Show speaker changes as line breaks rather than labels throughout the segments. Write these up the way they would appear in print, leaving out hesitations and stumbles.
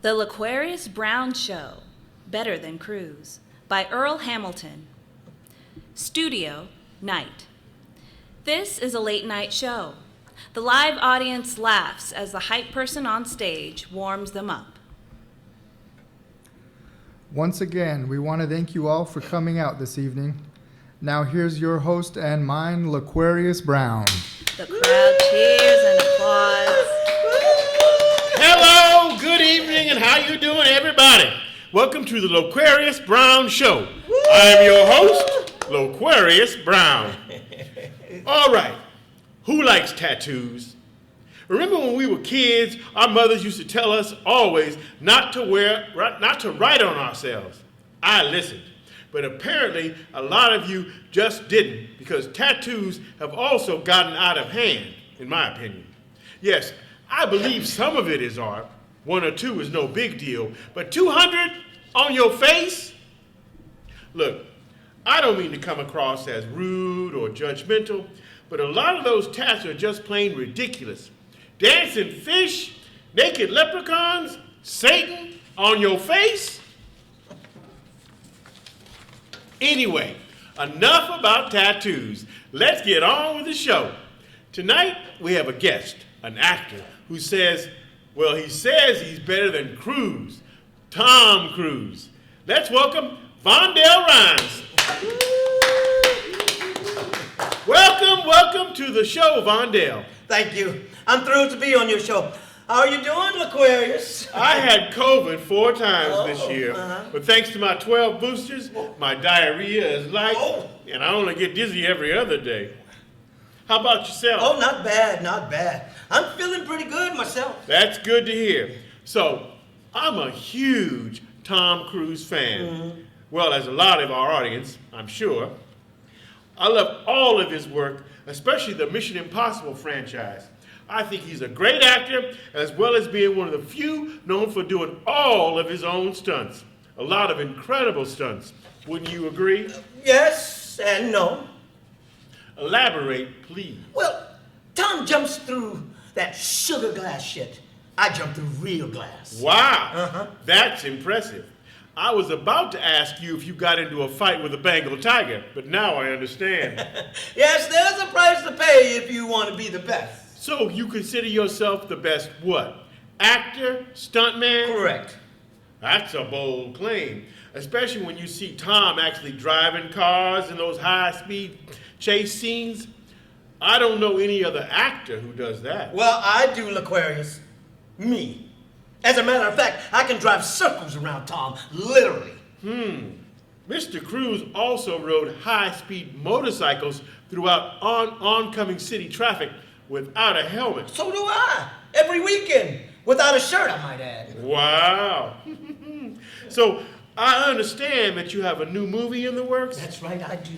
The L'Aquarius Brown Show, Better Than Cruise, by Earl Hamilton. Studio, night. This is a late night show. The live audience laughs as the hype person on stage warms them up.
Once again, we want to thank you all for coming out this evening. Now here's your host and mine, L'Aquarius Brown.
The crowd cheers and applauds.
Hello, good evening, and how you doing, everybody? Welcome to the L'Aquarius Brown Show. I'm your host, L'Aquarius Brown. All right, who likes tattoos? Remember when we were kids, our mothers used to tell us always not to write on ourselves. I listened, but apparently a lot of you just didn't, because tattoos have also gotten out of hand, in my opinion. Yes, I believe some of it is art. 1 or 2 is no big deal, but 200 on your face? Look, I don't mean to come across as rude or judgmental, but a lot of those tats are just plain ridiculous. Dancing fish, naked leprechauns, Satan on your face? Anyway, enough about tattoos. Let's get on with the show. Tonight, we have a guest, an actor, who says he's better than Cruise, Tom Cruise. Let's welcome Vondell Rhimes. Welcome to the show, Vondell.
Thank you. I'm thrilled to be on your show. How are you doing, L'Aquarius?
I had COVID 4 times this year, but thanks to my 12 boosters, my diarrhea is light, and I only get dizzy every other day. How about yourself?
Oh, not bad, not bad. I'm feeling pretty good myself.
That's good to hear. So, I'm a huge Tom Cruise fan. Well, as a lot of our audience, I'm sure. I love all of his work, especially the Mission Impossible franchise. I think he's a great actor, as well as being one of the few known for doing all of his own stunts. A lot of incredible stunts. Wouldn't you agree?
Yes and no.
Elaborate, please.
Well, Tom jumps through that sugar glass shit. I jump through real glass.
Wow, That's impressive. I was about to ask you if you got into a fight with a Bengal tiger, but now I understand.
Yes, there's a price to pay if you want to be the best.
So you consider yourself the best what? Actor? Stuntman?
Correct.
That's a bold claim, especially when you see Tom actually driving cars in those high-speed chase scenes. I don't know any other actor who does that.
Well, I do, L'Aquarius. Me. As a matter of fact, I can drive circles around Tom, literally.
Mr. Cruise also rode high-speed motorcycles throughout oncoming city traffic without a helmet.
So do I. Every weekend. Without a shirt, I might add.
Wow. So I understand that you have a new movie in the works?
That's right, I do.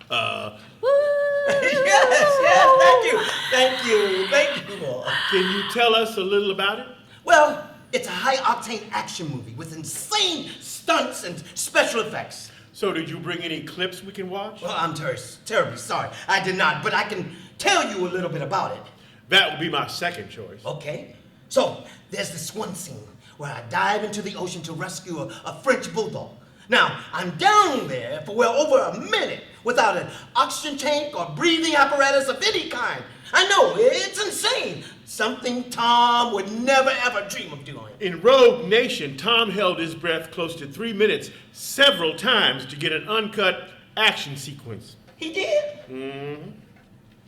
Woo!
Yes, thank you.
Can you tell us a little about it?
Well, it's a high-octane action movie with insane stunts and special effects.
So did you bring any clips we can watch?
Well, I'm terribly sorry. I did not, but I can tell you a little bit about it.
That would be my second choice.
Okay. So, there's this one scene where I dive into the ocean to rescue a French bulldog. Now, I'm down there for well over a minute without an oxygen tank or breathing apparatus of any kind. I know, it's insane. Something Tom would never ever dream of doing.
In Rogue Nation, Tom held his breath close to 3 minutes several times to get an uncut action sequence.
He did?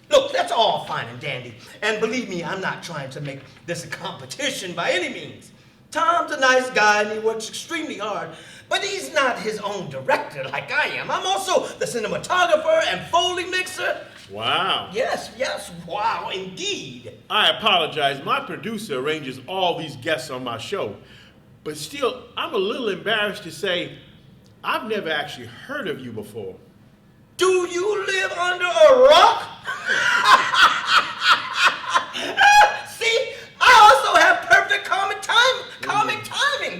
Look, that's all fine and dandy. And believe me, I'm not trying to make this a competition by any means. Tom's a nice guy and he works extremely hard, but he's not his own director like I am. I'm also the cinematographer and Foley mixer.
Wow.
Yes, wow, indeed.
I apologize. My producer arranges all these guests on my show. But still, I'm a little embarrassed to say I've never actually heard of you before.
Do you live under a rock? See, I also have perfect comic timing.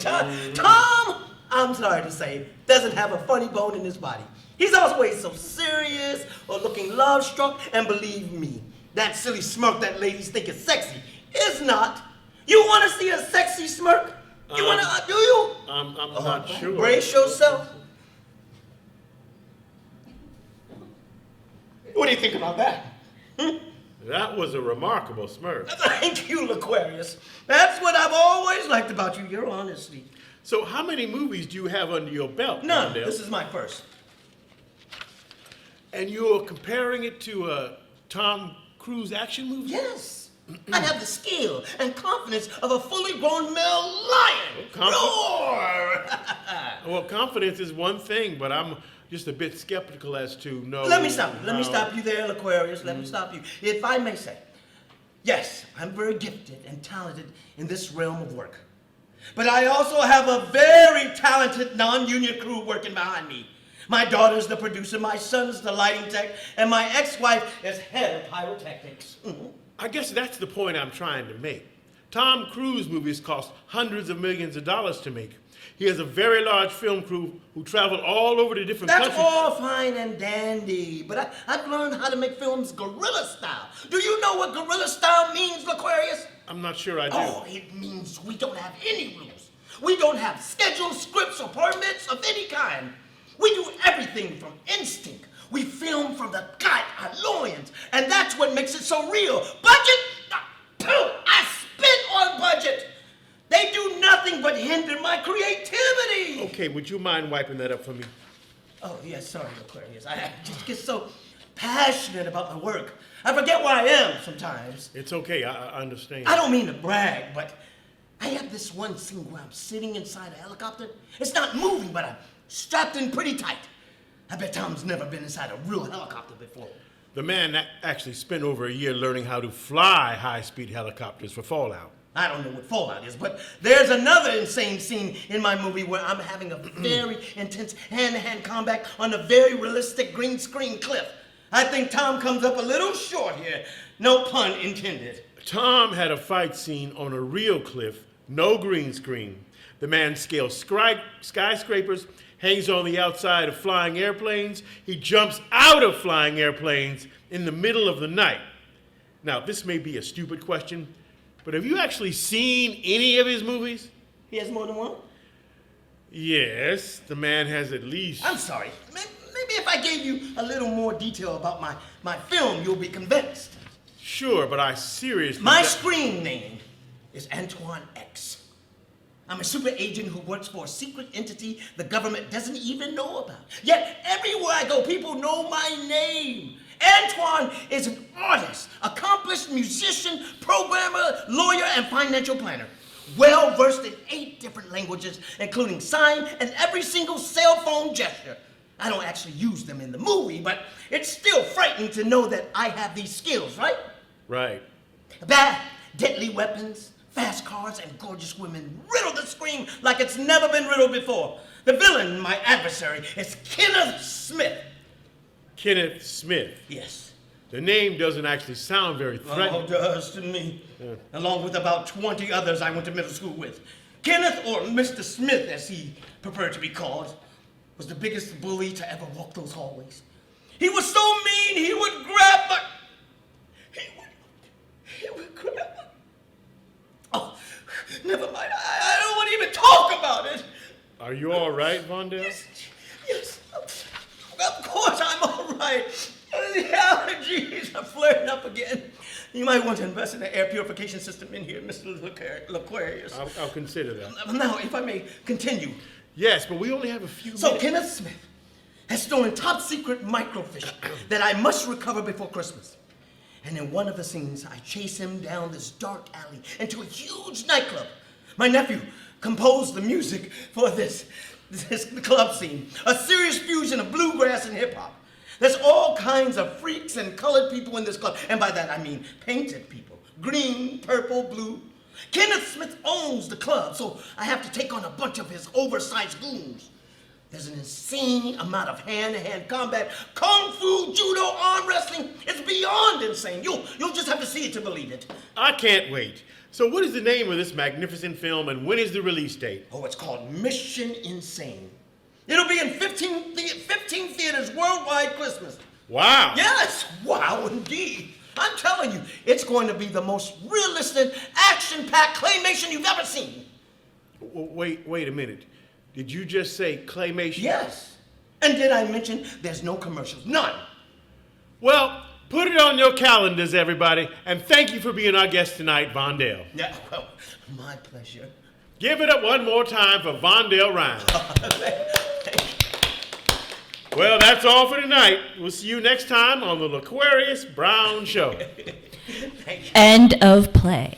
Tom, I'm sorry to say, doesn't have a funny bone in his body. He's always so serious or looking love-struck, and believe me, that silly smirk that ladies think is sexy is not. You want to see a sexy smirk?
I'm not sure.
Brace yourself. What do you think about that?
That was a remarkable smirk.
Thank you, Aquarius. That's what I've always liked about you, your honesty.
So how many movies do you have under your belt?
None.
Mondale?
This is my first.
And you're comparing it to a Tom Cruise action movie?
Yes. I have the skill and confidence of a fully grown male lion. Roar!
Well, confidence is one thing, but I'm just a bit skeptical as to know.
Let me stop you. Let me stop you there, Aquarius. Let me stop you. If I may say, yes, I'm very gifted and talented in this realm of work. But I also have a very talented non-union crew working behind me. My daughter's the producer, my son's the lighting tech, and my ex-wife is head of pyrotechnics.
I guess that's the point I'm trying to make. Tom Cruise movies cost hundreds of millions of dollars to make. He has a very large film crew who travel all over the different countries.
That's all fine and dandy, but I've learned how to make films guerrilla style. Do you know what guerrilla style means, Aquarius?
I'm not sure I do.
Oh, it means we don't have any rules. We don't have schedules, scripts, or permits of any kind. We do everything from instinct. We film from the gut, our loins, and that's what makes it so real. Budget? I spit on budget. They do nothing but hinder my creativity.
Okay, would you mind wiping that up for me?
Oh, yes, sorry, Aquarius. I just get so passionate about my work. I forget where I am sometimes.
It's okay, I understand.
I don't mean to brag, but I have this one scene where I'm sitting inside a helicopter. It's not moving, but I'm strapped in pretty tight. I bet Tom's never been inside a real helicopter before.
The man actually spent over a year learning how to fly high-speed helicopters for Fallout.
I don't know what Fallout is, but there's another insane scene in my movie where I'm having a very intense hand-to-hand combat on a very realistic green screen cliff. I think Tom comes up a little short here. No pun intended.
Tom had a fight scene on a real cliff, no green screen. The man scales skyscrapers, hangs on the outside of flying airplanes. He jumps out of flying airplanes in the middle of the night. Now, this may be a stupid question, but have you actually seen any of his movies?
He has more than one?
Yes, the man has at least.
I'm sorry. Maybe if I gave you a little more detail about my film, you'll be convinced.
Sure, but I seriously.
My screen name is Antoine X. I'm a super agent who works for a secret entity the government doesn't even know about. Yet everywhere I go, people know my name. Antoine is an artist, accomplished musician, programmer, lawyer, and financial planner. Well versed in 8 different languages, including sign and every single cell phone gesture. I don't actually use them in the movie, but it's still frightening to know that I have these skills, right?
Right.
Bad, deadly weapons, fast cars, and gorgeous women riddle the screen like it's never been riddled before. The villain, my adversary, is Kenneth Smith.
Kenneth Smith.
Yes.
The name doesn't actually sound very threatening.
Oh, does to me. Yeah. Along with about 20 others I went to middle school with. Kenneth, or Mr. Smith as he preferred to be called, was the biggest bully to ever walk those hallways. He was so mean, he would grab my... He would grab my... Oh, never mind. I don't want to even talk about it.
Are you all right, Vondell?
Yes. Of course I'm all right. The allergies are flaring up again. You might want to invest in an air purification system in here, Mr. Aquarius.
I'll consider that.
Now, if I may continue.
Yes, but we only have a few minutes.
So Kenneth Smith has stolen top secret microfiche that I must recover before Christmas. And in one of the scenes, I chase him down this dark alley into a huge nightclub. My nephew composed the music for this club scene, a serious fusion of bluegrass and hip hop. There's all kinds of freaks and colored people in this club, and by that I mean painted people. Green, purple, blue. Kenneth Smith owns the club, so I have to take on a bunch of his oversized goons. There's an insane amount of hand-to-hand combat, kung fu, judo, arm wrestling. It's beyond insane. You'll just have to see it to believe it.
I can't wait. So what is the name of this magnificent film, and when is the release date?
Oh, it's called Mission Insane. It'll be in 15 theaters worldwide Christmas.
Wow.
Yes, wow indeed. I'm telling you, it's going to be the most realistic, action-packed claymation you've ever seen.
Wait a minute. Did you just say claymation?
Yes. And did I mention there's no commercials? None.
Well, put it on your calendars, everybody, and thank you for being our guest tonight, Vondale.
Yeah, well, my pleasure.
Give it up one more time for Vondale Rhymes. Well, that's all for tonight. We'll see you next time on the L'Aquarius Brown Show.
End of play.